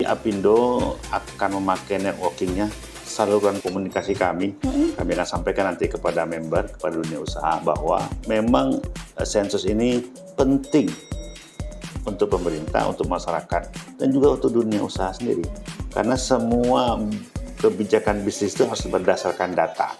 Apindo akan memakai networking-nya, saluran komunikasi kami. Kami akan sampaikan nanti kepada member, kepada dunia usaha bahwa memang sensus ini penting untuk pemerintah, untuk masyarakat, dan juga untuk dunia usaha sendiri. Karena semua kebijakan bisnis itu harus berdasarkan data.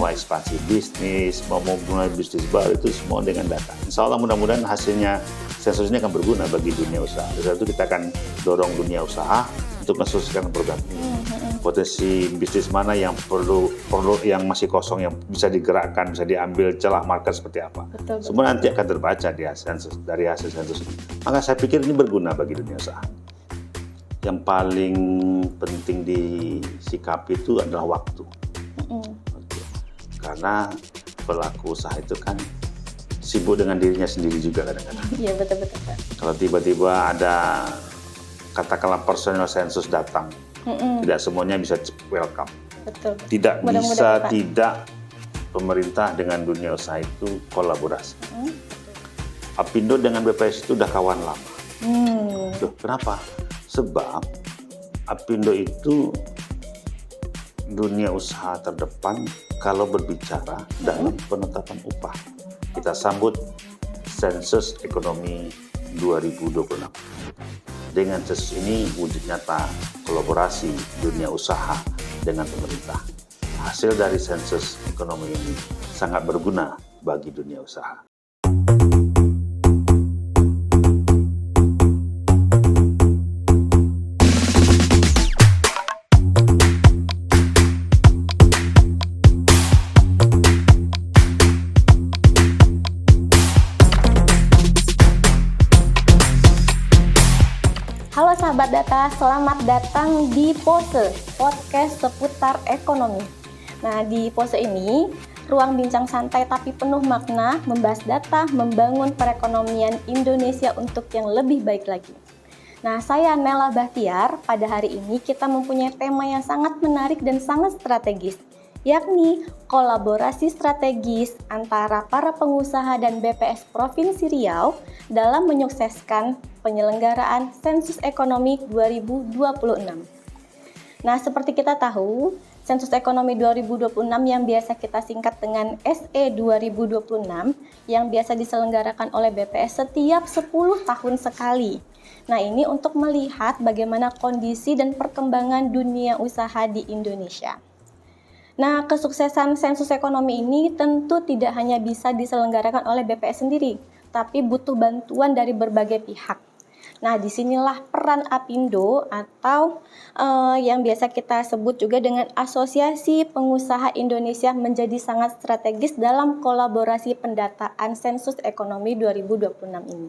Mau ekspansi bisnis, mau mulai bisnis baru, itu semua dengan data. Insya Allah mudah-mudahan hasilnya sensus ini akan berguna bagi dunia usaha. Oleh itu kita akan dorong dunia usaha untuk mensukseskan program ini. Potensi bisnis mana yang perlu yang masih kosong, yang bisa digerakkan, bisa diambil celah market seperti apa. Betul. Semua nanti akan terbaca dari hasil sensus ini. Maka saya pikir ini berguna bagi dunia usaha. Yang paling penting disikapi itu adalah waktu. Karena pelaku usaha itu kan sibuk dengan dirinya sendiri juga kadang-kadang. Iya, betul-betul, Pak. Kalau tiba-tiba ada katakanlah personel sensus datang, tidak semuanya bisa welcome. Betul. Tidak Mudah-mudahan, bisa Pak. tidak pemerintah dengan dunia usaha itu kolaborasi. Apindo dengan BPS itu udah kawan lama. Loh, kenapa? Sebab Apindo itu dunia usaha terdepan kalau berbicara dalam penetapan upah. Kita sambut sensus ekonomi 2026. Dengan sensus ini wujud nyata kolaborasi dunia usaha dengan pemerintah. Hasil dari sensus ekonomi ini sangat berguna bagi dunia usaha. Halo sahabat data, selamat datang di Pose, podcast seputar ekonomi. Nah, di Pose ini, ruang bincang santai tapi penuh makna, membahas data, membangun perekonomian Indonesia untuk yang lebih baik lagi. Nah, saya Nela Bahtiar, pada hari ini kita mempunyai tema yang sangat menarik dan sangat strategis, yakni kolaborasi strategis antara para pengusaha dan BPS Provinsi Riau dalam menyukseskan penyelenggaraan Sensus Ekonomi 2026. Nah, seperti kita tahu, Sensus Ekonomi 2026 yang biasa kita singkat dengan SE 2026 yang biasa diselenggarakan oleh BPS setiap 10 tahun sekali. Nah, ini untuk melihat bagaimana kondisi dan perkembangan dunia usaha di Indonesia. Nah, kesuksesan sensus ekonomi ini tentu tidak hanya bisa diselenggarakan oleh BPS sendiri, tapi butuh bantuan dari berbagai pihak. Nah, disinilah peran Apindo atau yang biasa kita sebut juga dengan Asosiasi Pengusaha Indonesia menjadi sangat strategis dalam kolaborasi pendataan sensus ekonomi 2026 ini.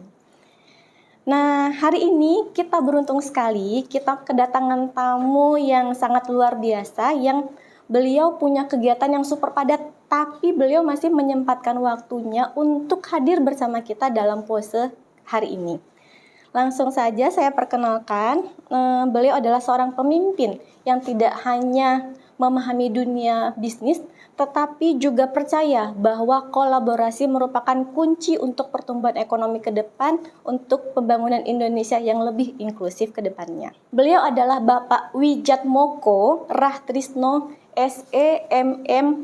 Nah, hari ini kita beruntung sekali, kita kedatangan tamu yang sangat luar biasa, yang beliau punya kegiatan yang super padat, tapi beliau masih menyempatkan waktunya untuk hadir bersama kita dalam Pose hari ini. Langsung saja saya perkenalkan, beliau adalah seorang pemimpin yang tidak hanya memahami dunia bisnis, tetapi juga percaya bahwa kolaborasi merupakan kunci untuk pertumbuhan ekonomi ke depan, untuk pembangunan Indonesia yang lebih inklusif ke depannya. Beliau adalah Bapak Wijatmoko Rahtrisno SEMMAAAJ.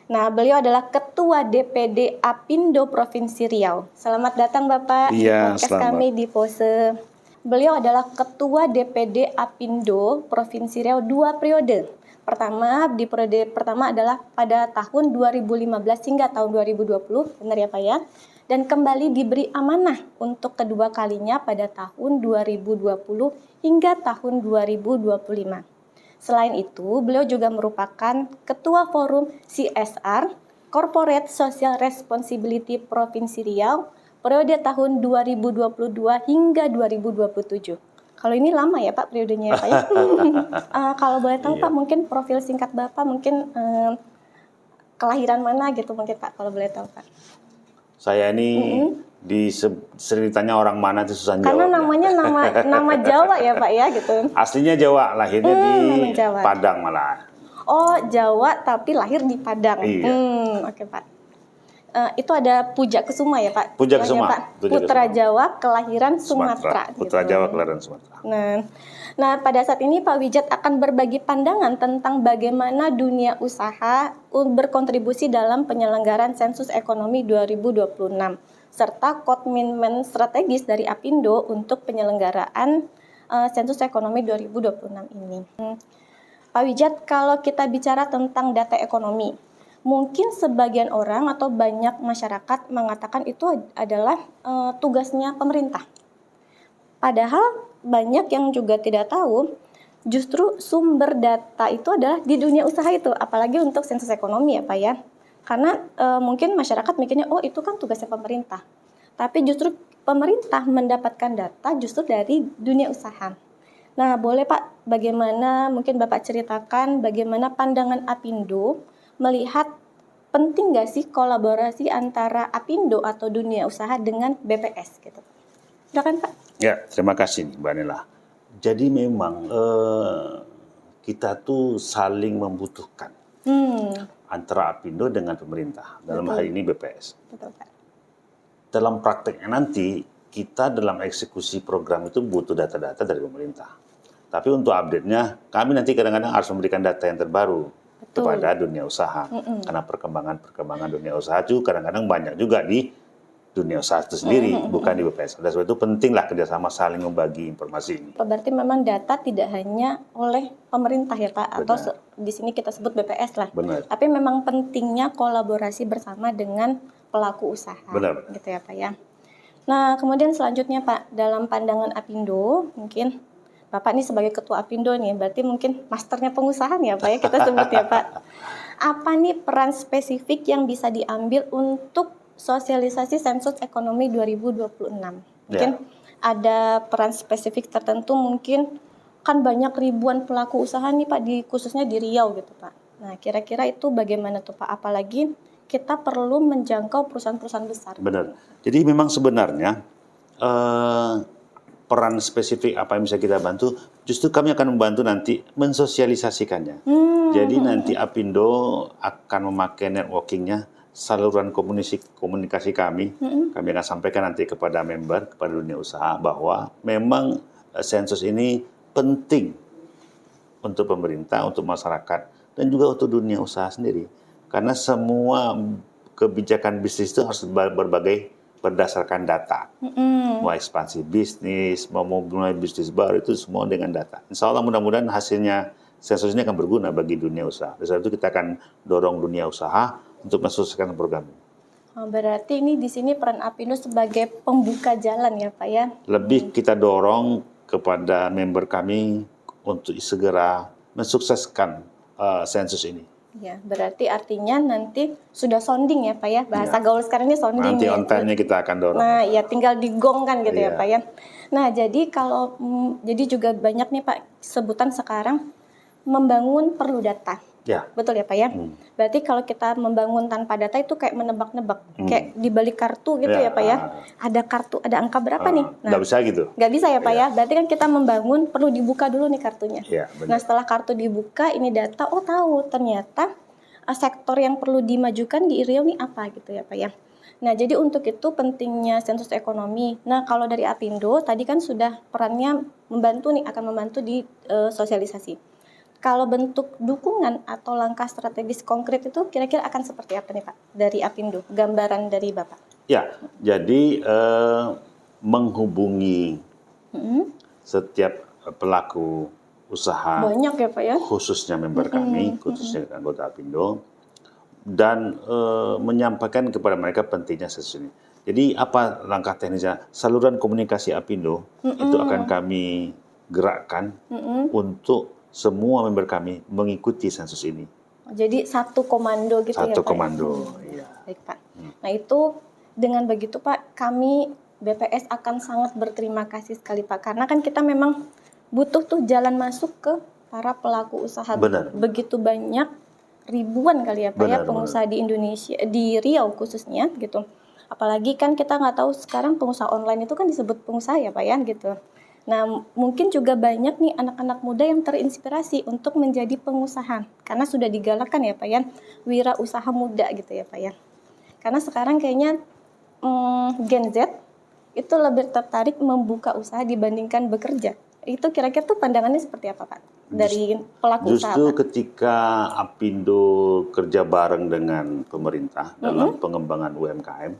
Nah, beliau adalah Ketua DPD Apindo Provinsi Riau. Selamat datang Bapak di podcast kami di Pose. Beliau adalah Ketua DPD Apindo Provinsi Riau 2 periode. Di periode pertama adalah pada tahun 2015 hingga tahun 2020, benar ya Pak ya? Dan kembali diberi amanah untuk kedua kalinya pada tahun 2020 hingga tahun 2025. Selain itu, beliau juga merupakan Ketua Forum CSR Corporate Social Responsibility Provinsi Riau periode tahun 2022 hingga 2027. Kalau ini lama ya Pak periodenya ya Pak ya. Kalau boleh tahu Pak, mungkin profil singkat Bapak, mungkin kelahiran mana gitu mungkin Pak, kalau boleh tahu Pak. Saya ini ceritanya orang mana itu susah jawab. Karena namanya nama Jawa ya Pak ya gitu. Aslinya Jawa, lahirnya di Jawa. Padang malah. Oh, Jawa tapi lahir di Padang. Iya. Oke Pak. itu ada Puja Kusuma ya Pak? Puja Istilahnya, Kusuma. Pak. Putra Jawa kelahiran Sumatera. Putra gitu. Jawa kelahiran Sumatera. Nah, pada saat ini Pak Wijat akan berbagi pandangan tentang bagaimana dunia usaha berkontribusi dalam penyelenggaraan sensus ekonomi 2026 serta komitmen strategis dari Apindo untuk penyelenggaraan sensus ekonomi 2026 ini. Pak Wijat, kalau kita bicara tentang data ekonomi, mungkin sebagian orang atau banyak masyarakat mengatakan itu adalah tugasnya pemerintah. Padahal banyak yang juga tidak tahu, justru sumber data itu adalah di dunia usaha itu, apalagi untuk sensus ekonomi ya Pak ya. Karena mungkin masyarakat mikirnya, oh itu kan tugasnya pemerintah. Tapi justru pemerintah mendapatkan data justru dari dunia usaha. Nah boleh Pak, bagaimana mungkin Bapak ceritakan bagaimana pandangan Apindo melihat penting nggak sih kolaborasi antara Apindo atau dunia usaha dengan BPS gitu. Silakan Pak. Ya, terima kasih Mbak Nela. Jadi memang kita tuh saling membutuhkan antara Apindo dengan pemerintah, dalam hal ini BPS. Betul, Pak. Dalam prakteknya nanti, kita dalam eksekusi program itu butuh data-data dari pemerintah. Tapi untuk update-nya, kami nanti kadang-kadang harus memberikan data yang terbaru kepada dunia usaha. Karena perkembangan dunia usaha itu kadang-kadang banyak juga di dunia usaha itu sendiri, bukan di BPS. Oleh sebab itu pentinglah kerjasama saling membagi informasi ini. Berarti memang data tidak hanya oleh pemerintah ya Pak, atau di sini kita sebut BPS lah. Benar. Tapi memang pentingnya kolaborasi bersama dengan pelaku usaha. Benar. Gitu ya Pak ya. Nah kemudian selanjutnya Pak, dalam pandangan Apindo, mungkin Bapak ini sebagai ketua Apindo nih, berarti mungkin masternya pengusaha nih ya Pak ya, kita sebut ya Pak. Apa nih peran spesifik yang bisa diambil untuk sosialisasi sensus ekonomi 2026? Mungkin ada peran spesifik tertentu, mungkin kan banyak ribuan pelaku usaha nih Pak, khususnya di Riau gitu Pak. Nah kira-kira itu bagaimana tuh Pak? Apalagi kita perlu menjangkau perusahaan-perusahaan besar. Benar. Jadi memang sebenarnya peran spesifik apa yang bisa kita bantu, justru kami akan membantu nanti mensosialisasikannya. Jadi nanti Apindo akan memakai networkingnya, saluran komunikasi kami akan sampaikan nanti kepada member, kepada dunia usaha bahwa memang sensus ini penting untuk pemerintah, untuk masyarakat, dan juga untuk dunia usaha sendiri. Karena semua kebijakan bisnis itu harus berbagai berdasarkan data. Mau ekspansi bisnis, mau mulai bisnis baru, itu semua dengan data. Insya Allah mudah-mudahan hasilnya sensus ini akan berguna bagi dunia usaha. Oleh sebab itu kita akan dorong dunia usaha untuk mensukseskan program ini. Berarti ini di sini peran Apindo sebagai pembuka jalan ya Pak ya? Lebih kita dorong kepada member kami untuk segera mensukseskan sensus ini. Ya, berarti artinya nanti sudah sounding ya Pak ya? Bahasa gaul sekarang ini sounding. Nanti ya. on time-nya kita akan dorong. Nah, ya tinggal digongkan gitu ya Pak ya. Nah, jadi kalau jadi juga banyak nih Pak sebutan sekarang membangun perlu data. Ya. Betul ya Pak ya? Berarti kalau kita membangun tanpa data itu kayak menebak-nebak. Kayak di balik kartu gitu ya Pak ya? Ada kartu, ada angka berapa nih? Nah, nggak bisa gitu. Nggak bisa ya Pak ya? Berarti kan kita membangun perlu dibuka dulu nih kartunya. Ya, benar. Nah setelah kartu dibuka ini data, oh tahu ternyata sektor yang perlu dimajukan di Riau nih apa gitu ya Pak ya? Nah jadi untuk itu pentingnya sensus ekonomi. Nah kalau dari Apindo tadi kan sudah perannya membantu nih, akan membantu di sosialisasi. Kalau bentuk dukungan atau langkah strategis konkret itu kira-kira akan seperti apa nih Pak dari Apindo? Gambaran dari Bapak. Ya, jadi menghubungi setiap pelaku usaha, banyak ya Pak ya, khususnya member kami, khususnya anggota Apindo, dan menyampaikan kepada mereka pentingnya sensus ini. Jadi apa langkah teknisnya? Saluran komunikasi Apindo itu akan kami gerakkan untuk semua member kami mengikuti sensus ini. Jadi satu komando gitu ya Pak? Satu komando, iya. Baik Pak. Nah itu dengan begitu Pak, kami BPS akan sangat berterima kasih sekali Pak. Karena kan kita memang butuh tuh jalan masuk ke para pelaku usaha. Benar. Begitu banyak, ribuan kali ya Pak ya pengusaha di Indonesia, di Riau khususnya gitu. Apalagi kan kita nggak tahu sekarang pengusaha online itu kan disebut pengusaha ya Pak ya gitu. Nah, mungkin juga banyak nih anak-anak muda yang terinspirasi untuk menjadi pengusaha. Karena sudah digalakkan ya Pak ya, wira usaha muda gitu ya Pak ya. Karena sekarang kayaknya Gen Z itu lebih tertarik membuka usaha dibandingkan bekerja. Itu kira-kira tuh pandangannya seperti apa, Pak? Dari pelaku usaha, Justru Pak? ketika Apindo kerja bareng dengan pemerintah dalam pengembangan UMKM,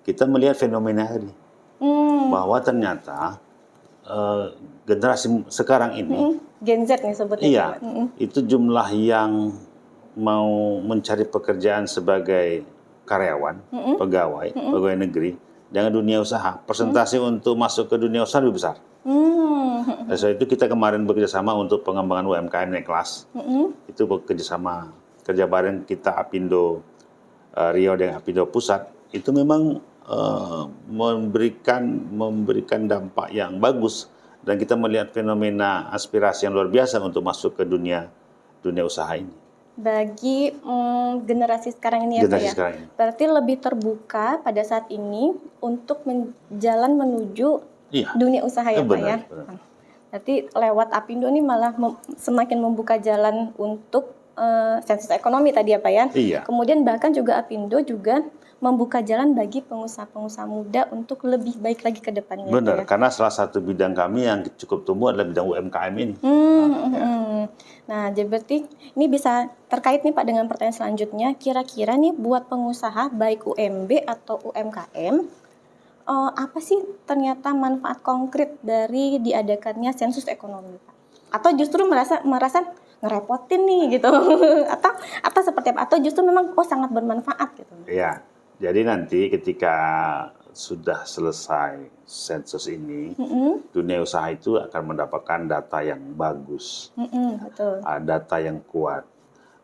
kita melihat fenomena ini bahwa ternyata generasi sekarang ini, Gen Z nih sebutnya. iya, Pak. itu jumlah yang mau mencari pekerjaan sebagai karyawan, pegawai negeri, dengan dunia usaha, persentase untuk masuk ke dunia usaha lebih besar. Oleh sebab itu kita kemarin bekerjasama untuk pengembangan UMKM naik kelas. Itu bekerjasama kerja bareng kita Apindo Riau dengan Apindo Pusat. Itu memang memberikan dampak yang bagus, dan kita melihat fenomena aspirasi yang luar biasa untuk masuk ke dunia usaha ini. Bagi generasi sekarang ini ya, Pak ya. Sekarang ini. Berarti lebih terbuka pada saat ini untuk jalan menuju dunia usaha ya, Pak ya. Benar. Berarti lewat Apindo ini malah semakin membuka jalan untuk sensus ekonomi tadi ya, Pak ya. Iya. Kemudian bahkan juga Apindo juga membuka jalan bagi pengusaha-pengusaha muda untuk lebih baik lagi ke depannya. Benar, ya? Karena salah satu bidang kami yang cukup tumbuh adalah bidang UMKM ini. Nah, jadi berarti ini bisa terkait nih Pak dengan pertanyaan selanjutnya. Kira-kira nih buat pengusaha baik UMB atau UMKM, apa sih ternyata manfaat konkret dari diadakannya sensus ekonomi, Pak? Atau justru merasa ngerepotin nih gitu, atau seperti apa? Atau justru memang sangat bermanfaat gitu? Iya. Jadi nanti ketika sudah selesai sensus ini, dunia usaha itu akan mendapatkan data yang bagus, betul. Data yang kuat,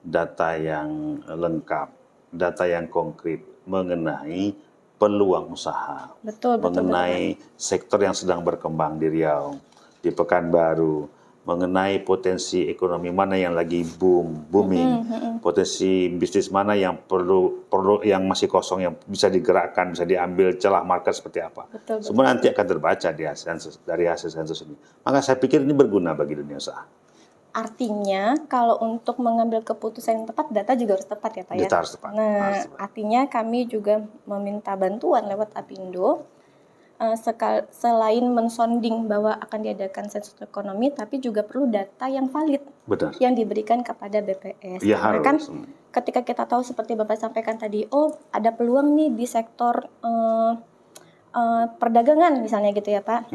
data yang lengkap, data yang konkret mengenai peluang usaha, mengenai sektor yang sedang berkembang di Riau, di Pekanbaru, mengenai potensi ekonomi mana yang lagi booming, potensi bisnis mana yang perlu yang masih kosong, yang bisa digerakkan, bisa diambil celah market seperti apa. Semua nanti akan terbaca dari hasil sensus ini. Maka saya pikir ini berguna bagi dunia usaha. Artinya kalau untuk mengambil keputusan yang tepat, data juga harus tepat ya Pak ya? Data harus tepat. Nah, artinya kami juga meminta bantuan lewat Apindo, selain mensonding bahwa akan diadakan sensus ekonomi, tapi juga perlu data yang valid. Benar. Yang diberikan kepada BPS. Ya, karena kan ketika kita tahu seperti Bapak sampaikan tadi, ada peluang nih di sektor perdagangan misalnya gitu ya Pak.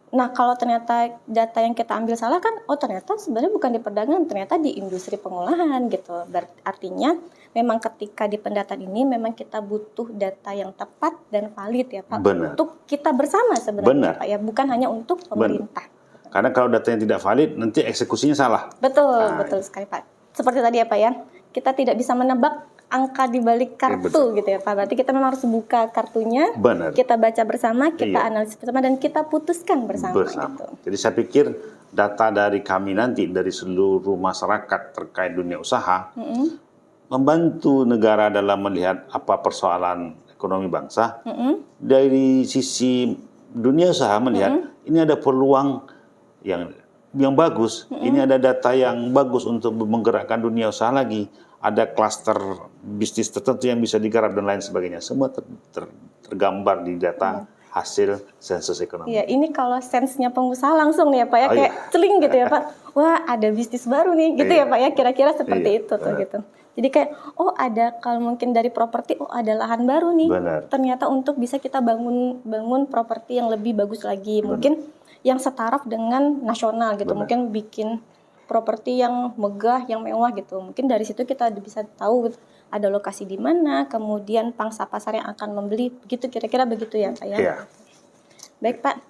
Nah, kalau ternyata data yang kita ambil salah kan, ternyata sebenarnya bukan di perdagangan, ternyata di industri pengolahan gitu. Artinya memang ketika di pendataan ini memang kita butuh data yang tepat dan valid ya Pak. Benar. Untuk kita bersama sebenarnya Pak ya, bukan hanya untuk pemerintah. Benar. Karena kalau datanya tidak valid, nanti eksekusinya salah. Betul sekali Pak. Seperti tadi ya Pak ya, kita tidak bisa menebak angka di balik kartu gitu ya Pak. Berarti kita memang harus buka kartunya, kita baca bersama, kita analisis bersama, dan kita putuskan bersama. Gitu. Jadi saya pikir data dari kami nanti, dari seluruh masyarakat terkait dunia usaha, membantu negara dalam melihat apa persoalan ekonomi bangsa. Dari sisi dunia usaha melihat ini ada peluang yang bagus, ini ada data yang bagus untuk menggerakkan dunia usaha lagi. Ada klaster bisnis tertentu yang bisa digarap dan lain sebagainya. Semua tergambar di data hasil sensus ekonomi. Iya, ini kalau sensenya pengusaha langsung nih ya Pak ya, kayak celing gitu ya Pak. Wah, ada bisnis baru nih gitu ya Pak ya, kira-kira seperti itu tuh gitu. Jadi kayak, ada kalau mungkin dari properti, ada lahan baru nih. Ternyata untuk bisa kita bangun properti yang lebih bagus lagi. Mungkin yang setaraf dengan nasional gitu. Mungkin bikin properti yang megah, yang mewah gitu. Mungkin dari situ kita bisa tahu ada lokasi di mana, kemudian pangsa pasar yang akan membeli, begitu kira-kira begitu ya Pak ya. Baik Pak,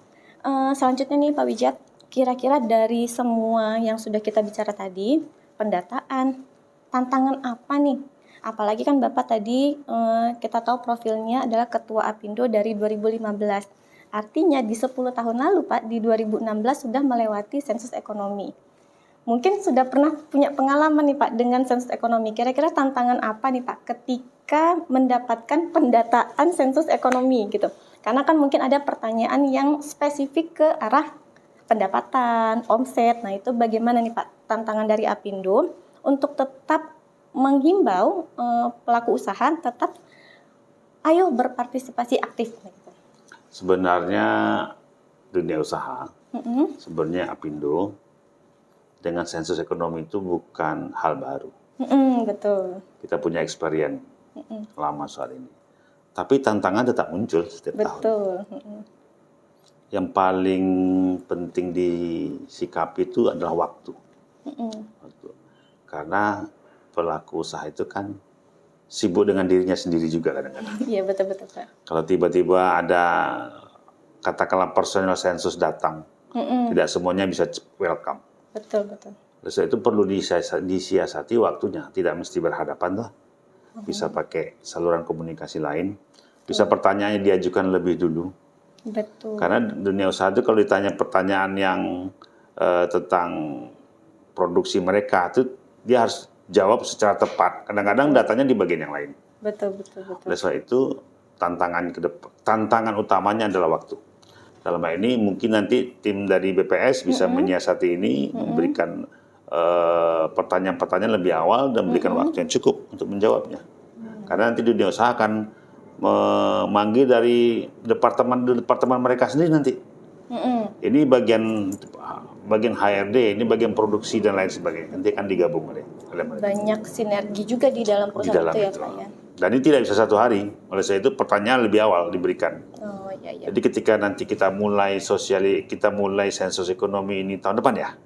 selanjutnya nih Pak Wijat, kira-kira dari semua yang sudah kita bicara tadi, pendataan, tantangan apa nih? Apalagi kan Bapak tadi kita tahu profilnya adalah Ketua Apindo dari 2015. Artinya di 10 tahun lalu Pak, di 2016 sudah melewati sensus ekonomi. Mungkin sudah pernah punya pengalaman nih Pak dengan sensus ekonomi. Kira-kira tantangan apa nih Pak ketika mendapatkan pendataan sensus ekonomi gitu? Karena kan mungkin ada pertanyaan yang spesifik ke arah pendapatan, omset. Nah itu bagaimana nih Pak tantangan dari Apindo untuk tetap menghimbau pelaku usaha tetap ayo berpartisipasi aktif. Gitu. Sebenarnya dunia usaha, sebenarnya Apindo dengan sensus ekonomi itu bukan hal baru. Betul. Kita punya experience lama soal ini. Tapi tantangan tetap muncul setiap tahun. Betul. Yang paling penting disikapi itu adalah waktu. Karena pelaku usaha itu kan sibuk dengan dirinya sendiri juga kadang-kadang. Iya, betul-betul, Pak. Kalau tiba-tiba ada katakanlah personal sensus datang, tidak semuanya bisa welcome. Betul. Oleh sebab itu perlu disiasati waktunya, tidak mesti berhadapan lah. Bisa pakai saluran komunikasi lain, bisa pertanyaannya diajukan lebih dulu. Betul. Karena dunia usaha itu kalau ditanya pertanyaan yang tentang produksi mereka itu dia harus jawab secara tepat. Kadang-kadang datanya di bagian yang lain. Betul. Oleh sebab itu tantangan utamanya adalah waktu. Dalam hal ini mungkin nanti tim dari BPS bisa menyiasati ini, memberikan pertanyaan-pertanyaan lebih awal dan memberikan waktu yang cukup untuk menjawabnya. Karena nanti dunia usaha akan memanggil dari departemen mereka sendiri nanti. Ini bagian HRD, ini bagian produksi dan lain sebagainya. Nanti akan digabung oleh mereka. Banyak sinergi juga di dalam perusahaan itu ya, Pak ya. Dan ini tidak bisa satu hari. Oleh sebab itu pertanyaan lebih awal diberikan. Oh iya. Jadi ketika nanti kita mulai sensus ekonomi ini tahun depan ya.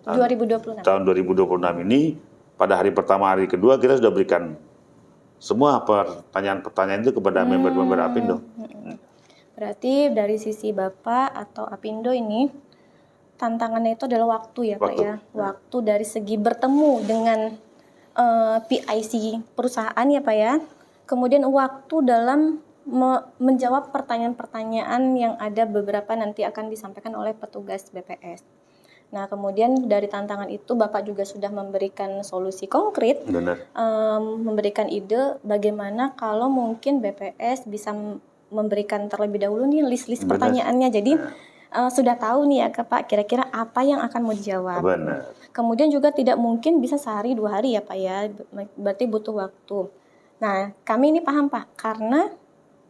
2026. Tahun 2026 ini pada hari pertama, hari kedua kita sudah berikan semua pertanyaan-pertanyaan itu kepada member-member Apindo. Berarti dari sisi Bapak atau Apindo ini tantangannya itu adalah waktu ya, Pak ya. Waktu dari segi bertemu dengan PIC perusahaan ya, Pak ya. Kemudian waktu dalam menjawab pertanyaan-pertanyaan yang ada beberapa nanti akan disampaikan oleh petugas BPS. Nah, kemudian dari tantangan itu Bapak juga sudah memberikan solusi konkret, memberikan ide bagaimana kalau mungkin BPS bisa memberikan terlebih dahulu nih list-list pertanyaannya. Jadi sudah tahu nih ya Pak, kira-kira apa yang akan mau dijawab. Benar. Kemudian juga tidak mungkin bisa sehari 2 hari ya Pak ya, berarti butuh waktu. Nah, kami ini paham Pak, karena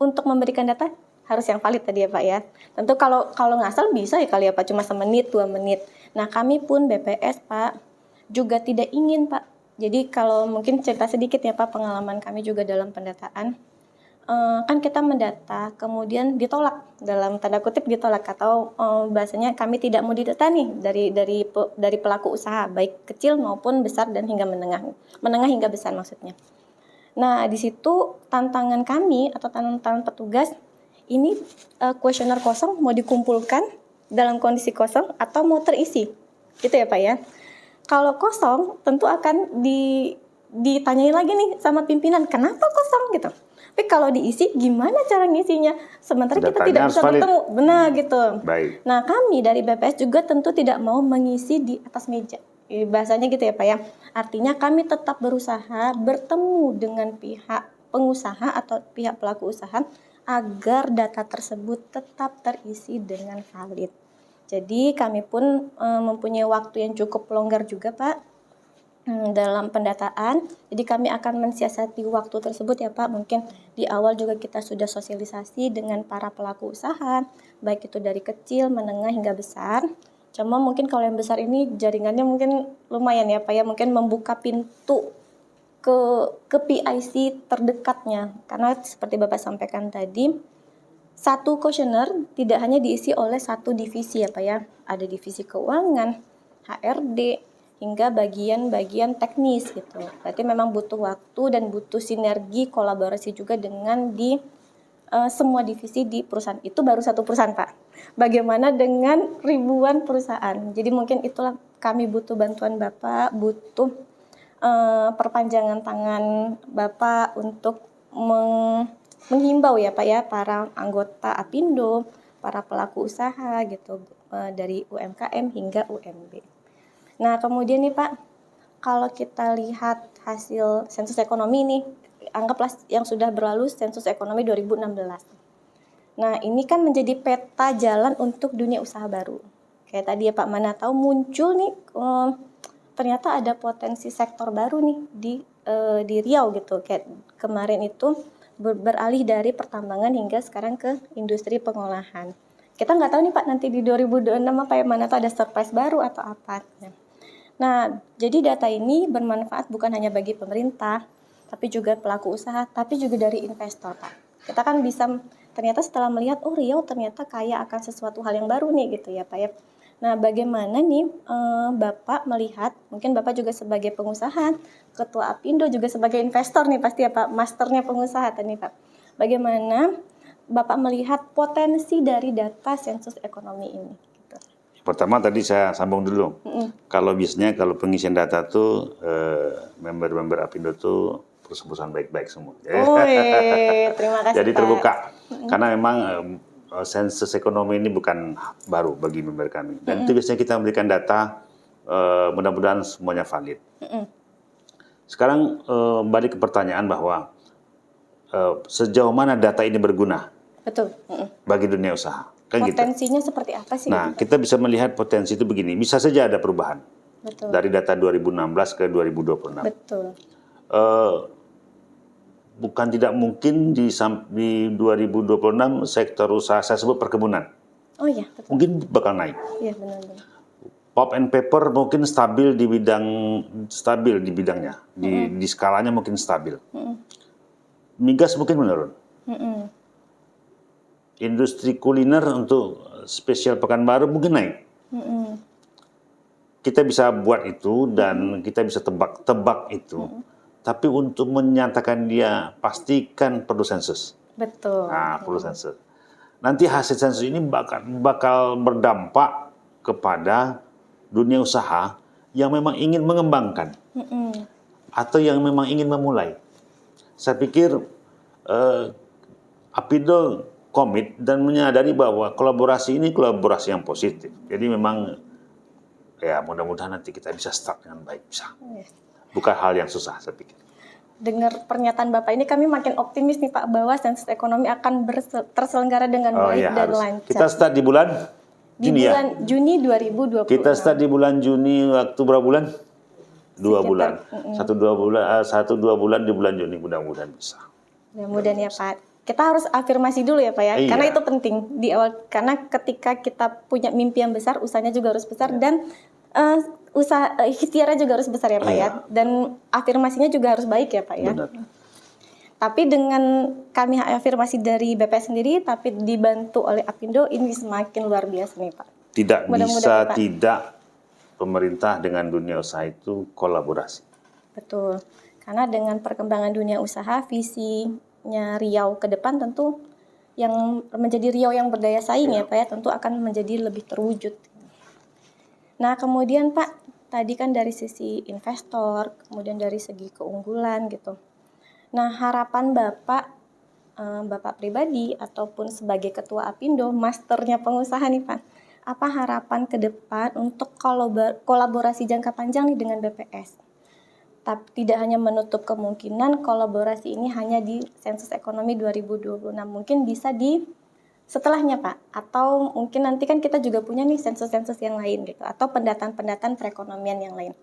untuk memberikan data harus yang valid tadi ya Pak ya. Tentu kalau ngasal bisa ya kali ya Pak, cuma 1 menit, 2 menit. Nah, kami pun BPS Pak juga tidak ingin Pak. Jadi kalau mungkin cerita sedikit ya Pak, pengalaman kami juga dalam pendataan. Kan kita mendata, kemudian ditolak, dalam tanda kutip ditolak, atau bahasanya kami tidak mau didata nih dari pelaku usaha, baik kecil maupun besar dan hingga menengah hingga besar maksudnya. Nah, di situ tantangan kami atau tantangan petugas, ini kuesioner kosong mau dikumpulkan dalam kondisi kosong atau mau terisi, gitu ya Pak ya. Kalau kosong tentu akan ditanyain lagi nih sama pimpinan, kenapa kosong gitu. Tapi kalau diisi gimana cara ngisinya? Sementara kita tidak bisa bertemu, benar gitu. Baik. Nah, kami dari BPS juga tentu tidak mau mengisi di atas meja. Bahasanya gitu ya Pak ya. Artinya kami tetap berusaha bertemu dengan pihak pengusaha atau pihak pelaku usaha agar data tersebut tetap terisi dengan valid. Jadi kami pun mempunyai waktu yang cukup longgar juga Pak dalam pendataan. Jadi kami akan mensiasati waktu tersebut ya Pak. Mungkin di awal juga kita sudah sosialisasi dengan para pelaku usaha, baik itu dari kecil, menengah hingga besar. Cuma mungkin kalau yang besar ini jaringannya mungkin lumayan ya Pak ya, mungkin membuka pintu ke PIC terdekatnya. Karena seperti Bapak sampaikan tadi, satu kuesioner tidak hanya diisi oleh satu divisi ya Pak ya. Ada divisi keuangan, HRD, hingga bagian-bagian teknis gitu. Berarti memang butuh waktu dan butuh sinergi kolaborasi juga dengan semua divisi di perusahaan. Itu baru satu perusahaan Pak. Bagaimana dengan ribuan perusahaan? Jadi mungkin itulah kami butuh bantuan Bapak, butuh perpanjangan tangan Bapak untuk menghimbau ya Pak ya para anggota Apindo, para pelaku usaha gitu dari UMKM hingga UMB. Nah, kemudian nih Pak, kalau kita lihat hasil sensus ekonomi ini, anggaplah yang sudah berlalu sensus ekonomi 2016. Nah, ini kan menjadi peta jalan untuk dunia usaha baru. Kayak tadi ya Pak, mana tahu muncul nih, ternyata ada potensi sektor baru nih di Riau gitu. Kayak kemarin itu beralih dari pertambangan hingga sekarang ke industri pengolahan. Kita nggak tahu nih Pak, nanti di 2026 apa ya, mana tuh ada surprise baru atau apa. Nah, jadi data ini bermanfaat bukan hanya bagi pemerintah, tapi juga pelaku usaha, tapi juga dari investor Pak. Kita kan bisa ternyata setelah melihat, oh Riau ternyata kaya akan sesuatu hal yang baru nih gitu ya Pak ya. Nah, bagaimana nih Bapak melihat, mungkin Bapak juga sebagai pengusaha, Ketua Apindo juga sebagai investor nih pasti ya Pak, masternya pengusaha tadi Pak. Bagaimana Bapak melihat potensi dari data sensus ekonomi ini? Gitu. Pertama tadi saya sambung dulu. Kalau biasanya kalau pengisian data tuh member-member Apindo tuh perusahaan baik-baik semua. Terima kasih Jadi Pak. terbuka. Karena memang sensus ekonomi ini bukan baru bagi member kami. Dan itu biasanya kita memberikan data, mudah-mudahan semuanya valid. Sekarang balik ke pertanyaan bahwa sejauh mana data ini berguna Betul. bagi dunia usaha. Kan Potensinya gitu. seperti apa sih? Nah, kita bisa melihat potensi itu begini. Bisa saja ada perubahan. Betul. Dari data 2016 ke 2026. Betul. Bukan tidak mungkin di 2026 sektor usaha saya sebut perkebunan. Oh iya, betul. Mungkin bakal naik. Iya, benar-benar. Pulp and paper mungkin stabil di bidangnya. Di skalanya mungkin stabil. Migas mungkin menurun. Industri kuliner untuk spesial Pekanbaru mungkin naik. Kita bisa buat itu dan kita bisa tebak itu. Tapi untuk menyatakan dia pastikan perlu sensus. Betul. Nah, perlu sensus. Nanti hasil sensus ini bakal berdampak kepada dunia usaha yang memang ingin mengembangkan atau yang memang ingin memulai. Saya pikir Apindo komit dan menyadari bahwa kolaborasi ini kolaborasi yang positif. Jadi memang ya mudah-mudahan nanti kita bisa start dengan baik. Bisa. Bukan hal yang susah saya pikir. Dengar pernyataan Bapak ini kami makin optimis nih Pak bahwa sensus ekonomi akan terselenggara dengan baik dan lancar. Kita start di bulan Juni ya. Juni 2020. Kita start di bulan Juni, waktu berapa bulan? 2 bulan. 1-2 bulan di bulan Juni, mudah-mudahan bisa. Mudah-mudahan ya Pak. Kita harus afirmasi dulu ya Pak ya, Iya. karena itu penting di awal. Karena ketika kita punya mimpi yang besar, usahanya juga harus besar dan ikhtiarnya juga harus besar ya Pak ya. Dan afirmasinya juga harus baik ya Pak ya. Benar. Tapi dengan kami afirmasi dari BPS sendiri, tapi dibantu oleh Apindo, ini semakin luar biasa nih Pak. Tidak bisa Pak. tidak pemerintah dengan dunia usaha itu kolaborasi. Betul. Karena dengan perkembangan dunia usaha, visinya Riau ke depan tentu yang menjadi Riau yang berdaya saing ya Pak ya, tentu akan menjadi lebih terwujud. Nah kemudian Pak, tadi kan dari sisi investor, kemudian dari segi keunggulan gitu. Nah harapan Bapak, Bapak pribadi ataupun sebagai Ketua Apindo, masternya pengusaha nih Pak, apa harapan ke depan untuk kolaborasi jangka panjang nih dengan BPS? Tapi tidak hanya menutup kemungkinan kolaborasi ini hanya di sensus ekonomi 2026, mungkin bisa di setelahnya Pak, atau mungkin nanti kan kita juga punya nih sensus-sensus yang lain gitu, atau pendataan-pendataan perekonomian yang lain.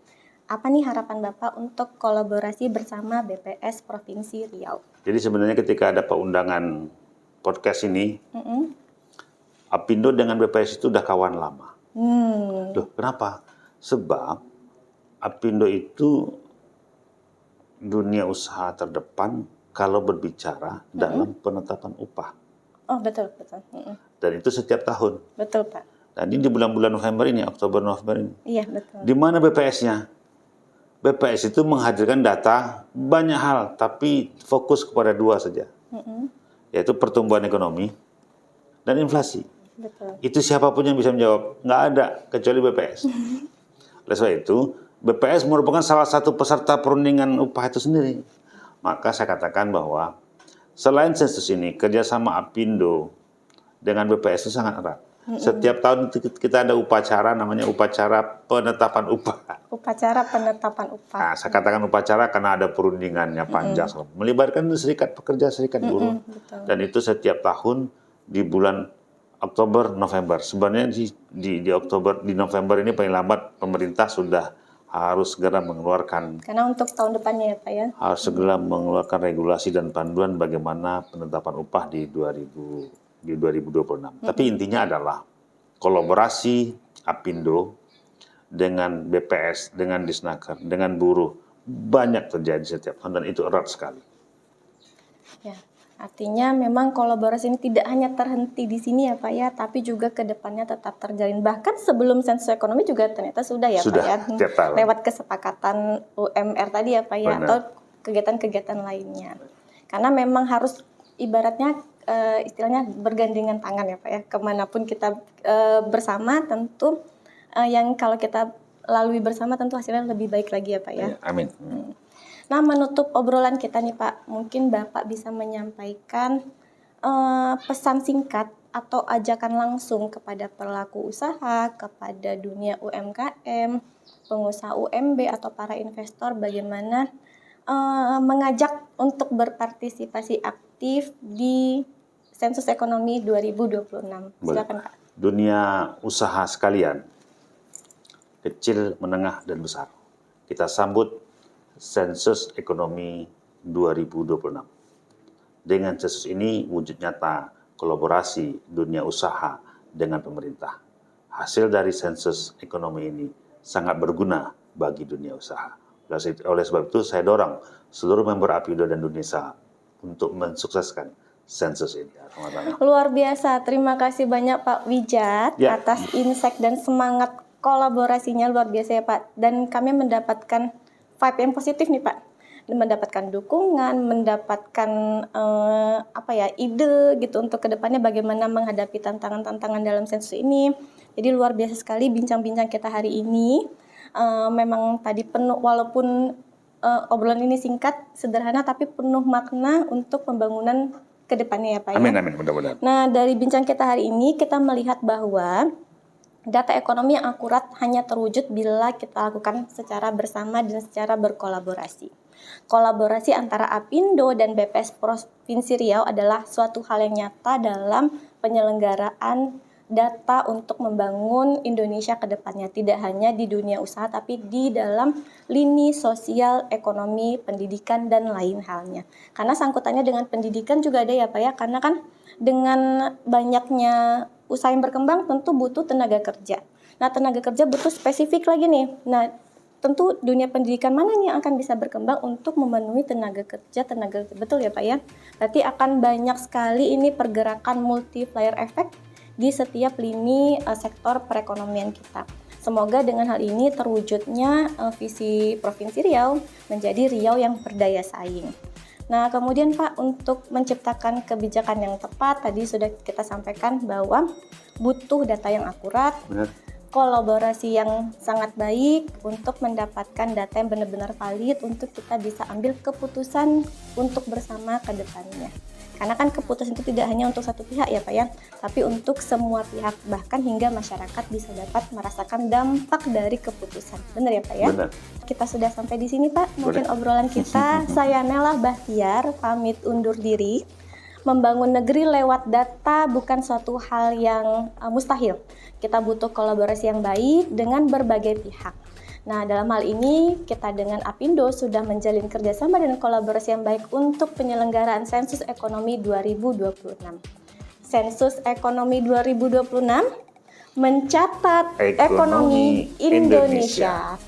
Apa nih harapan Bapak untuk kolaborasi bersama BPS Provinsi Riau? Jadi sebenarnya ketika ada undangan podcast ini, Apindo dengan BPS itu udah kawan lama. Loh, kenapa? Sebab Apindo itu dunia usaha terdepan kalau berbicara dalam penetapan upah. Oh betul. Dan itu setiap tahun. Betul Pak. Dan ini di bulan-bulan November ini, Oktober-November ini. Iya betul. Di mana BPS-nya? BPS itu menghadirkan data banyak hal, tapi fokus kepada 2 saja. Yaitu pertumbuhan ekonomi dan inflasi. Betul. Itu siapapun yang bisa menjawab. Nggak ada, kecuali BPS. Oleh sebab itu, BPS merupakan salah satu peserta perundingan upah itu sendiri. Maka saya katakan bahwa selain sensus ini, kerjasama Apindo dengan BPS itu sangat erat. Setiap tahun kita ada upacara, namanya upacara penetapan upah. Upacara penetapan upah. Nah, saya katakan upacara karena ada perundingannya panjang. Melibatkan serikat pekerja, serikat buruh. Dan itu setiap tahun di bulan Oktober, November. Sebenarnya di Oktober, di November ini paling lambat pemerintah sudah harus segera mengeluarkan Karena untuk tahun depannya ya Pak ya. harus segera mengeluarkan regulasi dan panduan bagaimana penetapan upah di 2026. Tapi intinya adalah kolaborasi Apindo dengan BPS, dengan Disnaker, dengan buruh banyak terjadi setiap tahun dan itu erat sekali. Ya, artinya memang kolaborasi ini tidak hanya terhenti di sini ya Pak ya, tapi juga ke depannya tetap terjalin. Bahkan sebelum sensus ekonomi juga ternyata sudah ya Sudah, Pak ya. tiap tahun. Lewat kesepakatan UMR tadi ya Pak ya, Benar. atau kegiatan-kegiatan lainnya. Karena memang harus ibaratnya istilahnya bergandengan tangan ya Pak ya. Kemanapun kita bersama tentu yang kalau kita lalui bersama tentu hasilnya lebih baik lagi ya Pak ya. Amin. Nah, menutup obrolan kita nih Pak, mungkin Bapak bisa menyampaikan pesan singkat atau ajakan langsung kepada pelaku usaha, kepada dunia UMKM, pengusaha UMB atau para investor bagaimana mengajak untuk berpartisipasi aktif di sensus ekonomi 2026. Silakan Pak. Dunia usaha sekalian, kecil, menengah, dan besar. Kita sambut sensus ekonomi 2026. Dengan sensus ini wujud nyata kolaborasi dunia usaha dengan pemerintah. Hasil dari sensus ekonomi ini sangat berguna bagi dunia usaha. Oleh sebab itu saya dorong seluruh member Apindo dan dunia usaha untuk mensukseskan sensus ini. Luar biasa, terima kasih banyak Pak Wijat atas insight dan semangat kolaborasinya luar biasa ya Pak. Dan kami mendapatkan vibe yang positif nih Pak, mendapatkan dukungan, mendapatkan ide gitu untuk kedepannya bagaimana menghadapi tantangan-tantangan dalam sensus ini. Jadi luar biasa sekali bincang-bincang kita hari ini. Memang tadi penuh, walaupun obrolan ini singkat, sederhana, tapi penuh makna untuk pembangunan kedepannya ya Pak. Amin, amin, mudah-mudahan. Nah, dari bincang kita hari ini kita melihat bahwa data ekonomi yang akurat hanya terwujud bila kita lakukan secara bersama dan secara berkolaborasi. Kolaborasi antara Apindo dan BPS Provinsi Riau adalah suatu hal yang nyata dalam penyelenggaraan data untuk membangun Indonesia ke depannya. Tidak hanya di dunia usaha, tapi di dalam lini sosial, ekonomi, pendidikan, dan lain halnya. Karena sangkutannya dengan pendidikan juga ada ya Pak ya, karena kan dengan banyaknya usaha yang berkembang tentu butuh tenaga kerja. Nah, tenaga kerja butuh spesifik lagi nih. Nah, tentu dunia pendidikan mana nih yang akan bisa berkembang untuk memenuhi tenaga kerja, betul ya Pak ya? Berarti akan banyak sekali ini pergerakan multiplier effect di setiap lini sektor perekonomian kita. Semoga dengan hal ini terwujudnya visi Provinsi Riau menjadi Riau yang berdaya saing. Nah, kemudian Pak, untuk menciptakan kebijakan yang tepat, tadi sudah kita sampaikan bahwa butuh data yang akurat, kolaborasi yang sangat baik untuk mendapatkan data yang benar-benar valid untuk kita bisa ambil keputusan untuk bersama ke depannya. Karena kan keputusan itu tidak hanya untuk satu pihak ya Pak ya, tapi untuk semua pihak, bahkan hingga masyarakat bisa dapat merasakan dampak dari keputusan. Benar ya Pak ya? Benar. Kita sudah sampai di sini Pak, mungkin obrolan kita. Saya Nela Bahtiar, pamit undur diri. Membangun negeri lewat data bukan suatu hal yang mustahil. Kita butuh kolaborasi yang baik dengan berbagai pihak. Nah, dalam hal ini kita dengan Apindo sudah menjalin kerjasama dan kolaborasi yang baik untuk penyelenggaraan sensus ekonomi 2026. Sensus ekonomi 2026 mencatat ekonomi Indonesia.